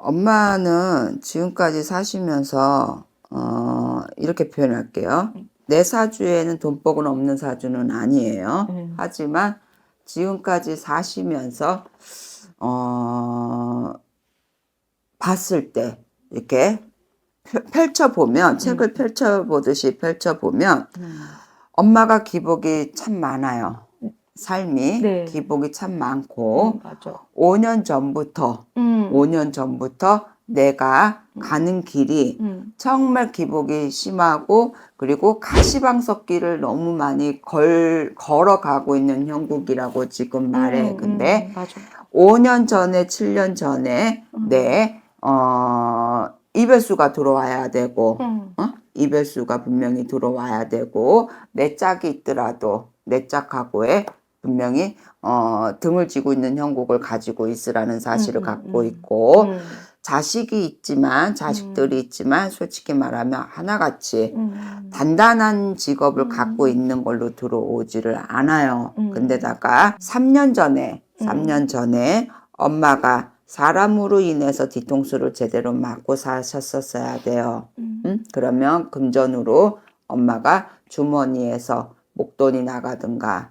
엄마는 지금까지 사시면서 이렇게 표현할게요. 내 사주에는 돈복은 없는 사주는 아니에요. 하지만 지금까지 사시면서 봤을 때 이렇게 펼쳐보면 책을 펼쳐보듯이 펼쳐보면 엄마가 기복이 참 많아요. 삶이 네. 기복이 참 많고 맞아. 5년 전부터 내가 가는 길이 정말 기복이 심하고 그리고 가시방석길을 너무 많이 걸어가고 있는 형국이라고 지금 말해. 근데 맞아. 5년 전에 7년 전에 내 이별수가 들어와야 되고 이별수가 분명히 들어와야 되고 내 짝이 있더라도 내 짝하고의 분명히 등을 쥐고 있는 형국을 가지고 있으라는 사실을 갖고 있고 자식이 있지만 자식들이 있지만 솔직히 말하면 하나같이 단단한 직업을 갖고 있는 걸로 들어오지를 않아요. 근데다가 3년 전에 엄마가 사람으로 인해서 뒤통수를 제대로 맞고 사셨었어야 돼요. 그러면 금전으로 엄마가 주머니에서 목돈이 나가든가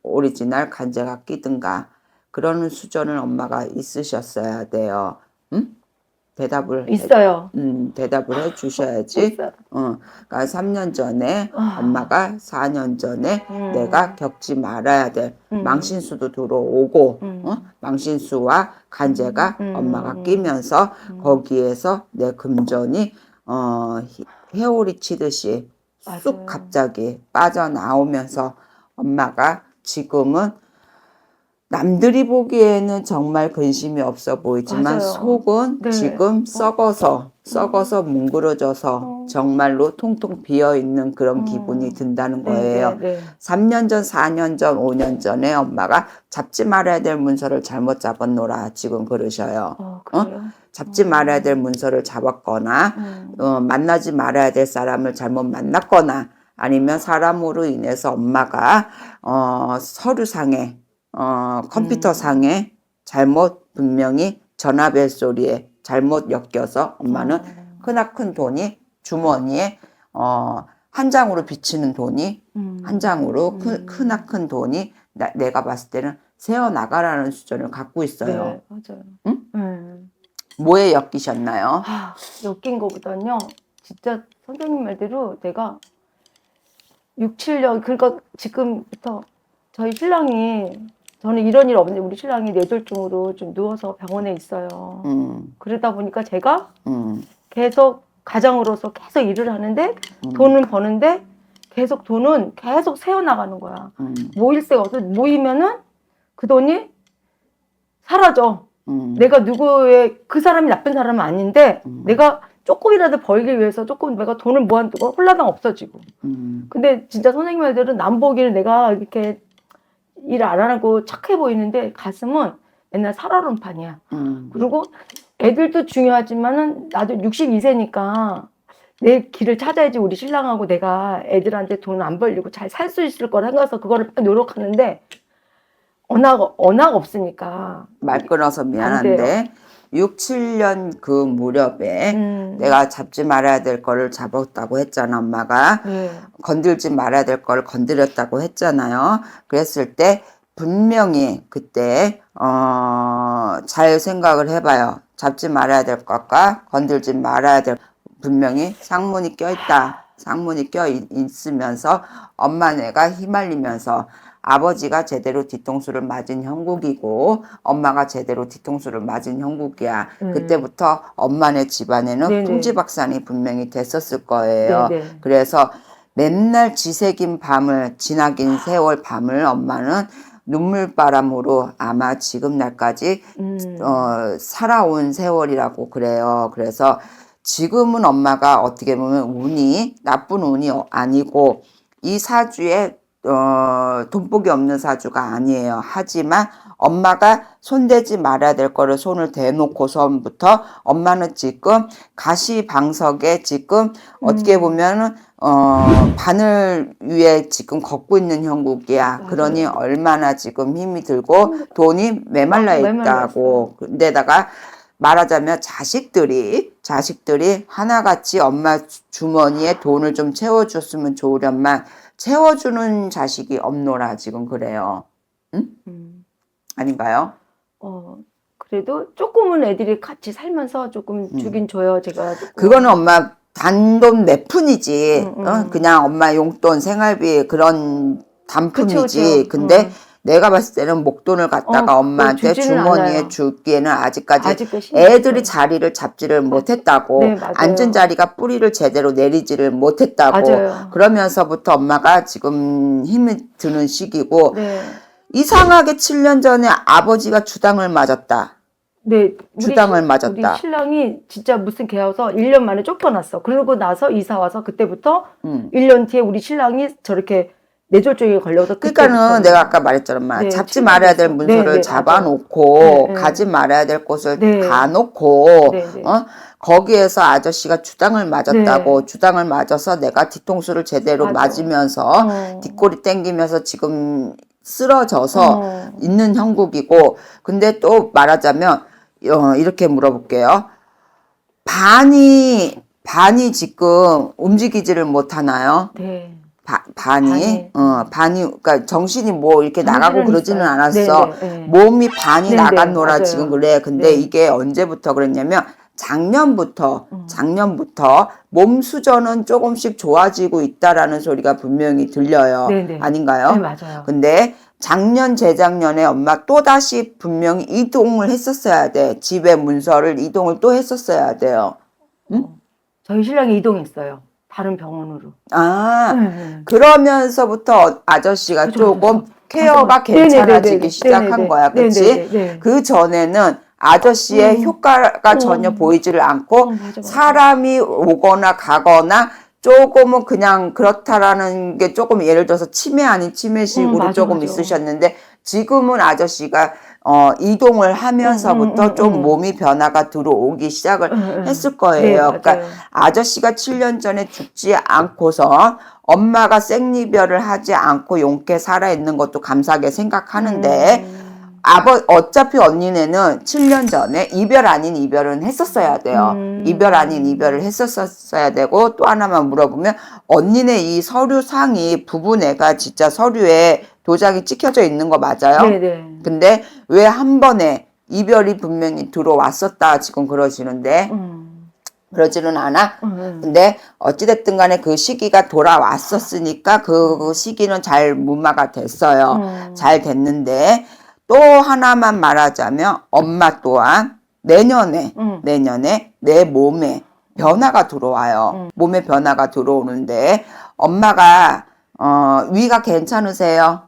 오리지널 간제가 끼든가 그러는 수준을 엄마가 있으셨어야 돼요. 대답을 있어요. 대답을 해 주셔야지. 그러니까 3년 전에 엄마가 4년 전에 내가 겪지 말아야 될 망신수도 들어오고 망신수와 간제가 엄마가 끼면서 거기에서 내 금전이 회오리 치듯이 쑥 갑자기 빠져나오면서 엄마가 지금은 남들이 보기에는 정말 근심이 없어 보이지만 맞아요. 속은 네. 지금 썩어서 뭉그러져서 정말로 통통 비어있는 그런 기분이 든다는 거예요. 네. 3년 전, 4년 전, 5년 전에 엄마가 잡지 말아야 될 문서를 잘못 잡았노라 지금 그러셔요. 그래요? 잡지 말아야 될 문서를 잡았거나 만나지 말아야 될 사람을 잘못 만났거나 아니면 사람으로 인해서 엄마가 서류상에 컴퓨터상에 잘못 분명히 전화벨 소리에 잘못 엮여서 엄마는 크나큰 돈이 주머니에 한 장으로 비치는 돈이 한 장으로 크나큰 돈이 내가 봤을 때는 새어나가라는 수준을 갖고 있어요. 네, 맞아요. 응? 뭐에 엮이셨나요? 엮인 거보다는요. 진짜 선생님 말대로 내가 6, 7년 그러니까 지금부터 저희 신랑이 저는 이런 일 없는데 우리 신랑이 뇌졸중으로 좀 누워서 병원에 있어요. 그러다 보니까 제가 계속 가장으로서 계속 일을 하는데 돈은 버는데 계속 돈은 계속 새어나가는 거야. 모일 새가 없어. 모이면은 그 돈이 사라져. 내가 누구의 그 사람이 나쁜 사람은 아닌데 내가 조금이라도 벌기 위해서 조금 내가 돈을 모아두고 홀라당 없어지고. 근데 진짜 선생님 말대로 남 보기에는 내가 이렇게 일 안 하고 착해 보이는데 가슴은 맨날 살얼음판이야. 그리고 애들도 중요하지만은 나도 62세니까 내 길을 찾아야지 우리 신랑하고 내가 애들한테 돈 안 벌리고 잘 살 수 있을 거라 생각해서 그거를 노력하는데 언어가 없으니까. 말 끊어서 미안한데 6, 7년 그 무렵에 내가 잡지 말아야 될 거를 잡았다고 했잖아 엄마가. 건들지 말아야 될 거를 건드렸다고 했잖아요. 그랬을 때 분명히 그때 잘 생각을 해봐요. 잡지 말아야 될 것과 건들지 말아야 될 분명히 쌍문이 껴있다. 쌍문이 껴있으면서 엄마 내가 휘말리면서 아버지가 제대로 뒤통수를 맞은 형국이고 엄마가 제대로 뒤통수를 맞은 형국이야. 그때부터 엄마네 집안에는 풍지박산이 분명히 됐었을 거예요. 그래서 맨날 지새긴 밤을 지나긴 세월 밤을 엄마는 눈물바람으로 아마 지금 날까지 살아온 세월이라고 그래요. 그래서 지금은 엄마가 어떻게 보면 운이 나쁜 운이 아니고 이 사주에 돈복이 없는 사주가 아니에요. 하지만 엄마가 손대지 말아야 될 거를 손을 대놓고서부터 엄마는 지금 가시방석에 지금 어떻게 보면은 바늘 위에 지금 걷고 있는 형국이야. 맞아요. 그러니 얼마나 지금 힘이 들고 돈이 메말라 있다고. 근데다가 말하자면 자식들이 하나같이 엄마 주머니에 돈을 좀 채워줬으면 좋으련만 채워주는 자식이 없노라 지금 그래요. 응? 아닌가요? 그래도 조금은 애들이 같이 살면서 조금 주긴 줘요. 제가 조금. 그거는 엄마 단돈 몇 푼이지. 그냥 엄마 용돈 생활비 그런 단품이지. 그쵸. 근데 내가 봤을 때는 목돈을 갖다가 엄마한테 주지는 주머니에 않아요. 주기에는 아직까지 신경 애들이 써요. 자리를 잡지를 못했다고. 네, 맞아요. 앉은 자리가 뿌리를 제대로 내리지를 못했다고. 맞아요. 그러면서부터 엄마가 지금 힘이 드는 시기고 네. 이상하게 7년 전에 아버지가 주당을 맞았다. 네, 주당을 맞았다. 우리 신랑이 진짜 무슨 개와서 1년 만에 쫓겨났어. 그러고 나서 이사 와서 그때부터 1년 뒤에 우리 신랑이 저렇게 뇌졸중에 걸려서 그러니까는 내가 아까 말했잖아, 엄마. 네, 잡지 말아야 될 문서를 네, 잡아놓고 네, 네. 가지 말아야 될 곳을 네. 가놓고 네, 네. 거기에서 아저씨가 주당을 맞았다고 네. 주당을 맞아서 내가 뒤통수를 제대로 맞아. 맞으면서 뒷골이 땡기면서 지금 쓰러져서 있는 형국이고 근데 또 말하자면 이렇게 물어볼게요. 반이 지금 움직이지를 못하나요? 네. 반이, 그러니까 정신이 뭐 이렇게 나가고 그러지는 있어요. 않았어. 네. 몸이 반이 네네, 나갔노라 맞아요. 지금 그래. 근데 네. 이게 언제부터 그랬냐면 작년부터 몸 수저는 조금씩 좋아지고 있다라는 소리가 분명히 들려요. 네네. 아닌가요? 네, 맞아요. 근데 작년, 재작년에 엄마 또다시 분명히 이동을 했었어야 돼. 집의 문서를 이동을 또 했었어야 돼요. 저희 신랑이 이동했어요. 다른 병원으로. 그러면서부터 아저씨가 조금 케어가 괜찮아지기 시작한 거야. 그치? 그 전에는 아저씨의 효과가 전혀 보이지를 않고 맞아. 사람이 오거나 가거나 조금은 그냥 그렇다라는 게 조금 예를 들어서 치매 아닌 치매식으로 조금 있으셨는데 지금은 아저씨가 이동을 하면서부터 좀 몸이 변화가 들어오기 시작을 했을 거예요. 네, 그러니까 아저씨가 7년 전에 죽지 않고서 엄마가 생리별을 하지 않고 용케 살아있는 것도 감사하게 생각하는데 어차피 언니네는 7년 전에 이별 아닌 이별은 했었어야 돼요. 이별 아닌 이별을 했었어야 되고 또 하나만 물어보면 언니네 이 서류상이 부부애가 진짜 서류에 도장이 찍혀져 있는 거 맞아요? 네네. 근데 왜 한 번에 이별이 분명히 들어왔었다 지금 그러시는데 그러지는 않아? 근데 어찌됐든 간에 그 시기가 돌아왔었으니까 그 시기는 잘 무마가 됐어요. 잘 됐는데 또 하나만 말하자면 엄마 또한 내년에 내 몸에 변화가 들어와요. 몸에 변화가 들어오는데 엄마가 위가 괜찮으세요?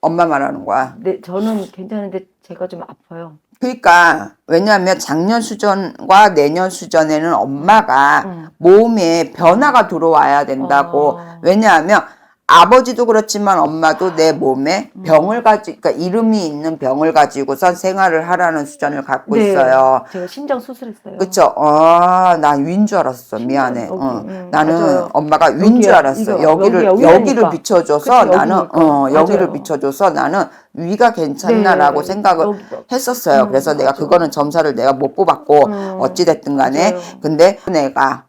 엄마 말하는 거야. 네, 저는 괜찮은데 제가 좀 아파요. 그러니까 왜냐하면 작년 수전과 내년 수전에는 엄마가 몸에 변화가 들어와야 된다고. 왜냐하면 아버지도 그렇지만 엄마도 내 몸에 병을 가지고, 그러니까 이름이 있는 병을 가지고선 생활을 하라는 수전을 갖고 있어요. 제가 신장 수술했어요. 그쵸? 난 위인 줄 알았어. 미안해. 나는 맞아요. 엄마가 위인 줄 알았어. 여기를 비춰줘서 그치, 나는, 여기를 맞아요. 비춰줘서 나는 위가 괜찮나라고 생각을 했었어요. 그래서 내가 그거는 점사를 내가 못 뽑았고, 어찌됐든 간에. 맞아요. 근데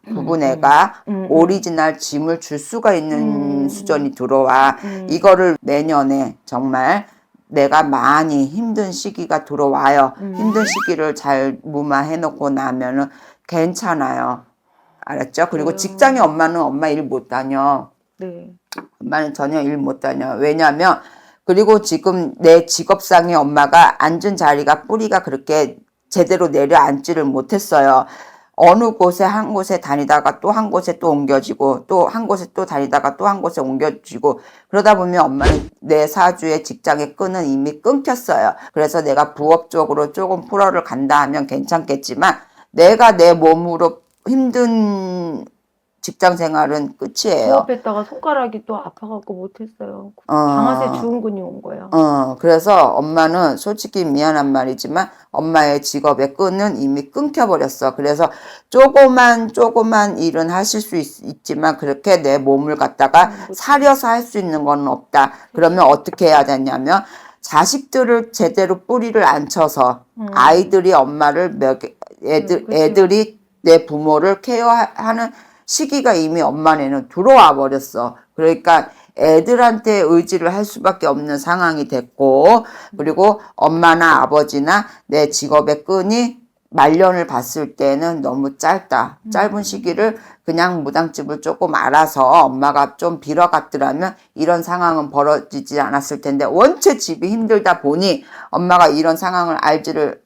부부애가 오리지널 짐을 줄 수가 있는 수전이 들어와. 이거를 내년에 정말 내가 많이 힘든 시기가 들어와요. 힘든 시기를 잘 무마해놓고 나면은 괜찮아요. 알았죠? 그리고 직장에 엄마는 엄마 일 못 다녀. 네. 엄마는 전혀 일 못 다녀. 왜냐면 그리고 지금 내 직업상의 엄마가 앉은 자리가 뿌리가 그렇게 제대로 내려앉지를 못했어요. 어느 곳에 한 곳에 다니다가 또 한 곳에 또 옮겨지고 또 한 곳에 또 다니다가 또 한 곳에 옮겨지고 그러다 보면 엄마는 내 사주의 직장의 끈은 이미 끊겼어요. 그래서 내가 부업적으로 조금 풀어를 간다 하면 괜찮겠지만 내가 내 몸으로 힘든 직장 생활은 끝이에요. 부업했다가 손가락이 또 아파갖고 못했어요. 방아쇠 주은근이 온 거예요. 그래서 엄마는 솔직히 미안한 말이지만 엄마의 직업의 끈은 이미 끊겨버렸어. 그래서 조그만 일은 하실 수 있지만 그렇게 내 몸을 갖다가 사려서 할 수 있는 건 없다. 그러면 어떻게 해야 되냐면 자식들을 제대로 뿌리를 안 쳐서 아이들이 엄마를 애들이 내 부모를 케어하는 시기가 이미 엄마네는 들어와 버렸어. 그러니까 애들한테 의지를 할 수밖에 없는 상황이 됐고, 그리고 엄마나 아버지나 내 직업의 끈이 말년을 봤을 때는 너무 짧다. 짧은 시기를 그냥 무당집을 조금 알아서 엄마가 좀 빌어갔더라면 이런 상황은 벌어지지 않았을 텐데, 원체 집이 힘들다 보니 엄마가 이런 상황을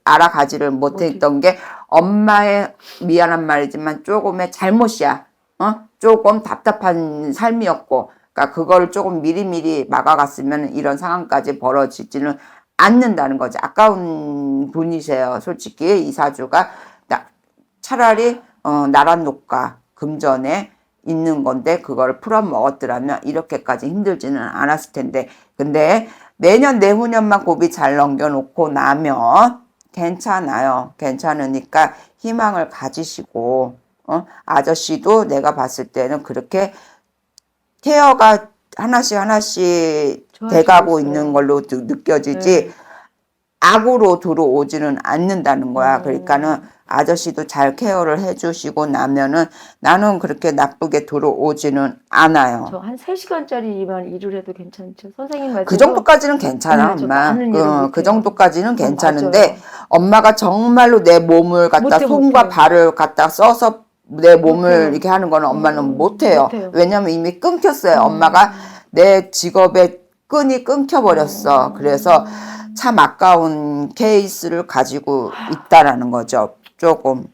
알아가지를 못했던 게 엄마의, 미안한 말이지만 조금의 잘못이야. 조금 답답한 삶이었고, 그러니까 그거를 조금 미리미리 막아갔으면 이런 상황까지 벌어지지는 않는다는 거지. 아까운 분이세요. 솔직히 이 사주가 차라리 나란 녹가 금전에 있는 건데 그걸 풀어 먹었더라면 이렇게까지 힘들지는 않았을 텐데, 근데 내년 내후년만 고비 잘 넘겨놓고 나면 괜찮아요. 괜찮으니까 희망을 가지시고, 아저씨도 내가 봤을 때는 그렇게 케어가 하나씩 돼가고 있는 걸로 느껴지지, 악으로 들어오지는 않는다는 거야. 그러니까는 아저씨도 잘 케어를 해주시고 나면은 나는 그렇게 나쁘게 들어오지는 않아요. 저 한 3시간짜리만 일을 해도 괜찮죠. 선생님 말대로. 그 정도까지는 괜찮아, 엄마. 그 정도까지는 괜찮은데, 맞아요. 엄마가 정말로 내 몸을 갖다 손과 발을 갖다 써서 내 몸을 이렇게 하는 거는 엄마는 못해요. 왜냐면 이미 끊겼어요. 엄마가 내 직업의 끈이 끊겨버렸어. 그래서 참 아까운 케이스를 가지고 있다라는 거죠. 조금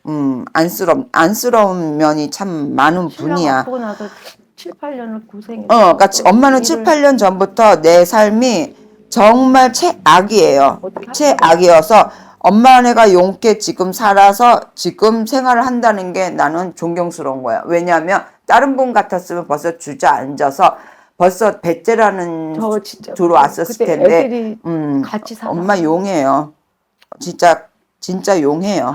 안쓰러운 면이 참 많은 분이야. 아프고 나서 7, 8년을 고생했어. 그러니까 엄마는 7, 8년 전부터 내 삶이 정말 최악이에요. 최악이어서 엄마네가 용케 지금 살아서 지금 생활을 한다는 게 나는 존경스러운 거야. 왜냐하면 다른 분 같았으면 벌써 주저앉아서 벌써 배째라는 들어왔었을 텐데, 같이 살아. 엄마 용해요. 진짜 용해요.